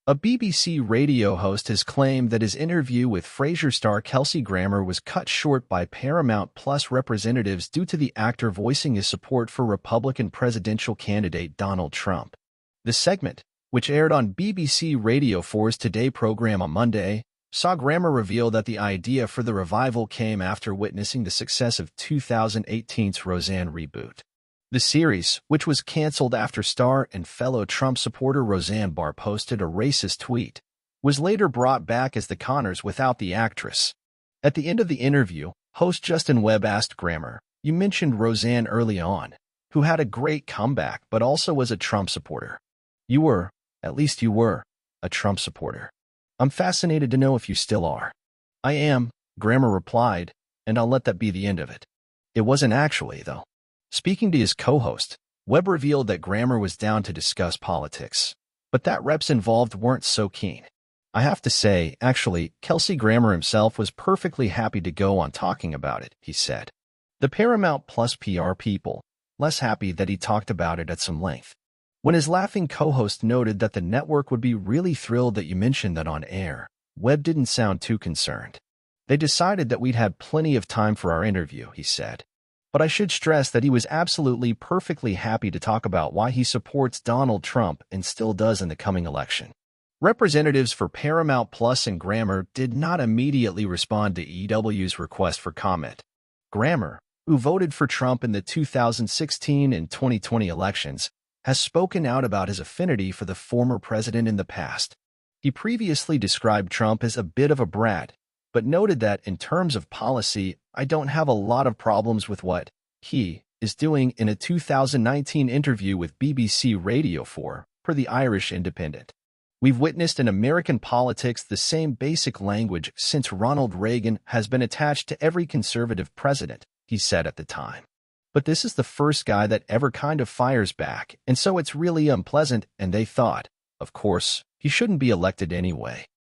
A BBC radio host has claimed that his interview with Frasier star Kelsey Grammer was cut short by Paramount Plus representatives due to the actor voicing his support for Republican presidential candidate Donald Trump. The segment, which aired on BBC Radio 4's Today program on Monday, saw Grammer reveal that the idea for the revival came after witnessing the success of 2018's Roseanne reboot. The series, which was canceled after star and fellow Trump supporter Roseanne Barr posted a racist tweet, was later brought back as the Connors without the actress. At the end of the interview, host Justin Webb asked Grammer, "You mentioned Roseanne early on, who had a great comeback but also was a Trump supporter. You were, at least you were, a Trump supporter. I'm fascinated to know if you still are." "I am," Grammer replied, "and I'll let that be the end of it." It wasn't actually, though. Speaking to his co-host, Webb revealed that Grammer was down to discuss politics, but that reps involved weren't so keen. "I have to say, actually, Kelsey Grammer himself was perfectly happy to go on talking about it," he said. The Paramount Plus PR people, less happy that he talked about it at some length. When his laughing co-host noted that the network would be really thrilled that you mentioned that on air, Webb didn't sound too concerned. "They decided that we'd had plenty of time for our interview," he said. But I should stress that he was absolutely perfectly happy to talk about why he supports Donald Trump and still does in the coming election. Representatives for Paramount Plus and Grammer did not immediately respond to EW's request for comment. Grammer, who voted for Trump in the 2016 and 2020 elections, has spoken out about his affinity for the former president in the past. He previously described Trump as a bit of a brat, but noted that in terms of policy, "I don't have a lot of problems with what he is doing" in a 2019 interview with BBC Radio 4, per the Irish Independent. "We've witnessed in American politics the same basic language since Ronald Reagan has been attached to every conservative president," he said at the time. "But this is the first guy that ever kind of fires back, and so it's really unpleasant," and they thought, of course, he shouldn't be elected anyway.